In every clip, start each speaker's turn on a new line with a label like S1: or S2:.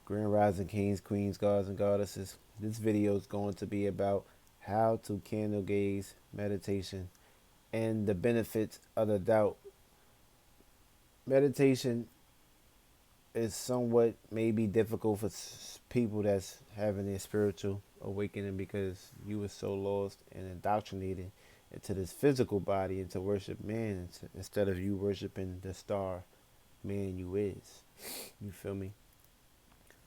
S1: Grand Rising Kings, Queens, Gods, and Goddesses. This video is going to be about how to candle gaze meditation and the benefits of the doubt. Meditation is somewhat maybe difficult for people that's having a spiritual awakening because you were so lost and indoctrinated into this physical body and to worship man instead of you worshiping the star man you is. You feel me?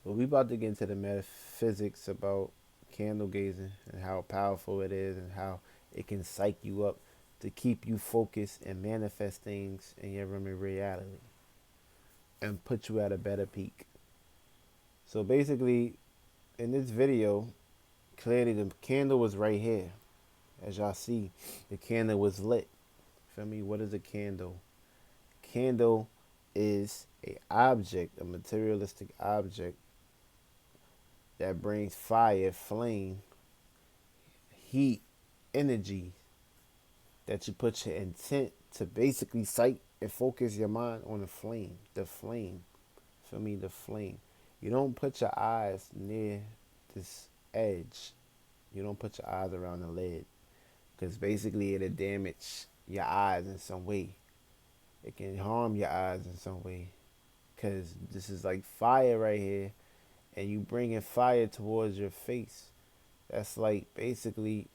S1: But we about to get into the metaphysics about candle gazing and how powerful it is and how it can psych you up to keep you focused and manifest things in your reality and put you at a better peak. So basically, in this video, clearly the candle was right here. As y'all see, the candle was lit. Feel me? What is a candle? Candle is a object, a materialistic object that brings fire, flame, heat, energy that you put your intent to basically sight and focus your mind on the flame. The flame. Feel me? The flame. You don't put your eyes near this edge. You don't put your eyes around the lid. Because basically it'll damage your eyes in some way. It can harm your eyes in some way. Because this is like fire right here. And you bringing fire towards your face. That's like basically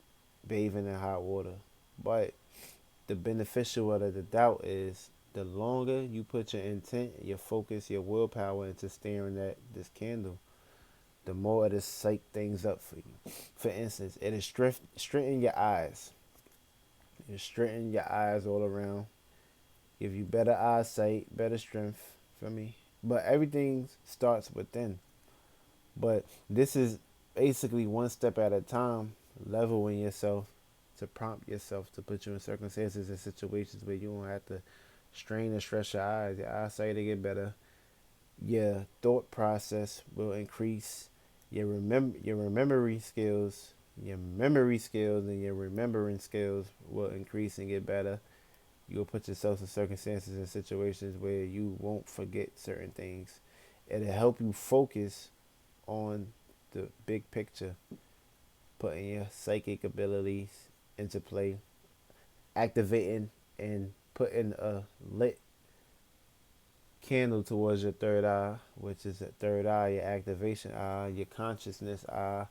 S1: bathing in hot water. But the beneficial of the doubt is the longer you put your intent, your focus, your willpower into staring at this candle, the more it'll psych things up for you. For instance, it'll straighten your eyes. It'll straighten your eyes all around. Give you better eyesight, better strength. Feel me? But everything starts within. But this is basically one step at a time, leveling yourself to prompt yourself to put you in circumstances and situations where you don't have to strain and stress your eyes. Your eyesight will get better. Your thought process will increase. Your memory skills, and your remembering skills will increase and get better. You'll put yourself in circumstances and situations where you won't forget certain things. It'll help you focus on the big picture, putting your psychic abilities into play, activating and putting a lit candle towards your third eye, which is the third eye, your activation eye, your consciousness eye,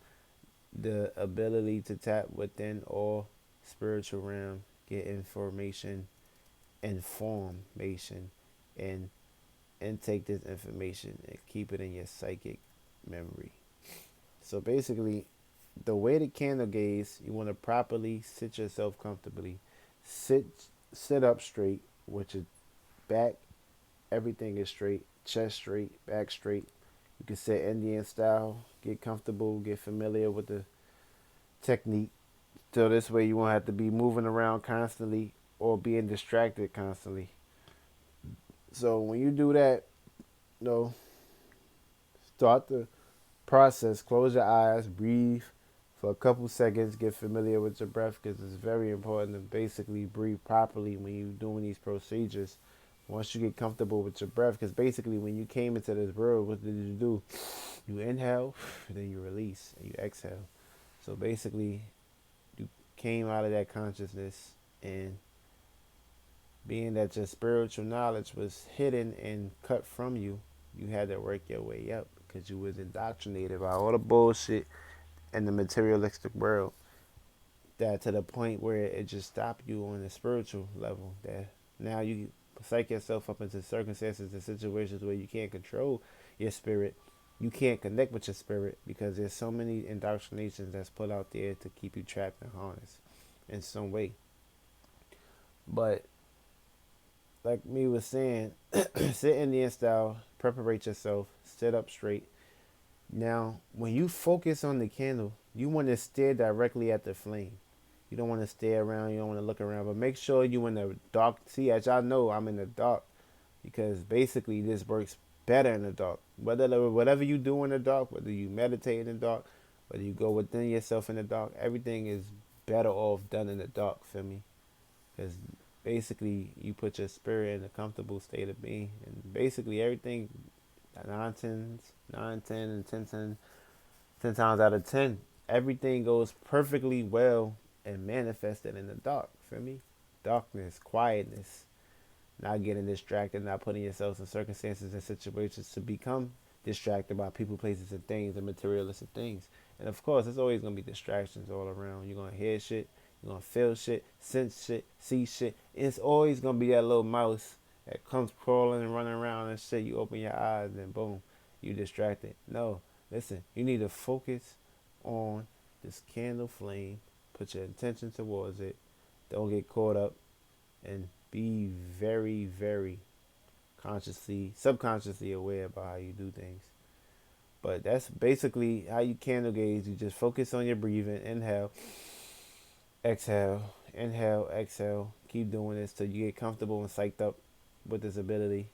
S1: the ability to tap within all spiritual realm, get information, and intake this information and keep it in your psychic memory. So basically, the way to candle gaze, you want to properly sit yourself comfortably. Sit sit up straight, with your back, everything is straight, chest straight, back straight. You can sit Indian style, get comfortable, get familiar with the technique. So this way you won't have to be moving around constantly or being distracted constantly. So when you do that, you know, start the process. Close your eyes, breathe for a couple seconds, get familiar with your breath because it's very important to basically breathe properly when you're doing these procedures. Once you get comfortable with your breath, because basically when you came into this world, what did you do? You inhale, then you release, and you exhale. So basically, you came out of that consciousness, and being that your spiritual knowledge was hidden and cut from you, you had to work your way up because you was indoctrinated by all the bullshit in the materialistic world, that to the point where it just stopped you on the spiritual level, that now you psych yourself up into circumstances and situations where you can't control your spirit, you can't connect with your spirit because there's so many indoctrinations that's put out there to keep you trapped and harnessed in some way. But like me was saying, sit Indian style, preparate yourself, sit up straight. Now, when you focus on the candle, you want to stare directly at the flame. You don't want to stare around, you don't want to look around, but make sure you in the dark. See, as y'all know, I'm in the dark because basically this works better in the dark. Whatever you do in the dark, whether you meditate in the dark, whether you go within yourself in the dark, everything is better off done in the dark, feel me? Because basically you put your spirit in a comfortable state of being, and basically everything Nine tens, 9, 10, and 10 times out of 10, everything goes perfectly well and manifested in the dark. Feel me? Darkness, quietness, not getting distracted, not putting yourself in circumstances and situations to become distracted by people, places, and things, and materialistic things. And of course, there's always gonna be distractions all around. You're gonna hear shit, you're gonna feel shit, sense shit, see shit. It's always gonna be that little mouse that comes crawling and running around and shit. You open your eyes and boom, you distracted. No, listen, you need to focus on this candle flame. Put your intention towards it. Don't get caught up and be very, very consciously, subconsciously aware about how you do things. But that's basically how you candle gaze. You just focus on your breathing. Inhale, exhale, inhale, exhale. Keep doing this till you get comfortable and psyched up with this ability.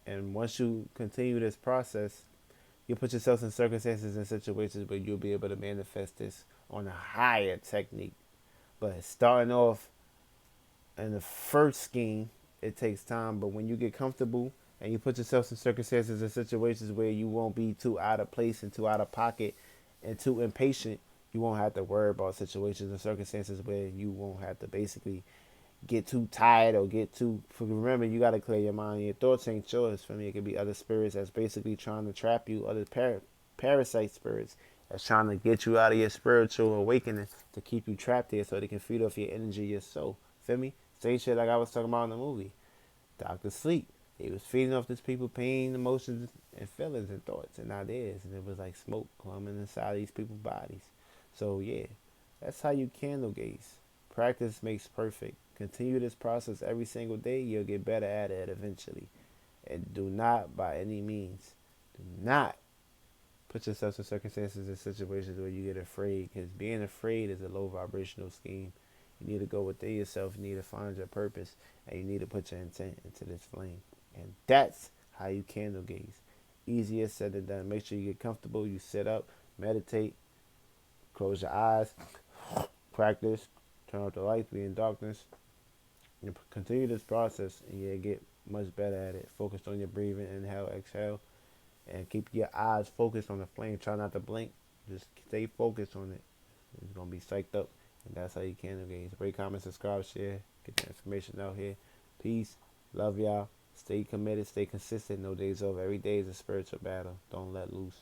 S1: And once you continue this process, you put yourself in circumstances and situations where you'll be able to manifest this on a higher technique. But starting off in the first scheme, it takes time. But when you get comfortable and you put yourself in circumstances and situations where you won't be too out of place and too out of pocket and too impatient, you won't have to worry about situations and circumstances where you won't have to basically get too tired or get too. Remember, you got to clear your mind. Your thoughts ain't yours. For me, it could be other spirits that's basically trying to trap you, other parasite spirits that's trying to get you out of your spiritual awakening to keep you trapped here so they can feed off your energy, your soul. Feel me? Same shit like I was talking about in the movie. Doctor Sleep. He was feeding off these people pain, emotions, and feelings and thoughts and ideas. And it was like smoke coming inside these people's bodies. So, yeah, that's how you candle gaze. Practice makes perfect. Continue this process every single day. You'll get better at it eventually. And do not, by any means, do not put yourself in circumstances and situations where you get afraid. Because being afraid is a low vibrational scheme. You need to go within yourself. You need to find your purpose. And you need to put your intent into this flame. And that's how you candle gaze. Easier said than done. Make sure you get comfortable. You sit up, meditate, close your eyes, practice, turn off the lights, be in darkness. You continue this process and you get much better at it. Focus on your breathing, inhale, exhale, and keep your eyes focused on the flame. Try not to blink. Just stay focused on it. It's gonna be psyched up, and that's how you candle gaze. Rate, comment, subscribe, share. Get the information out here. Peace. Love y'all. Stay committed. Stay consistent. No days off. Every day is a spiritual battle. Don't let loose.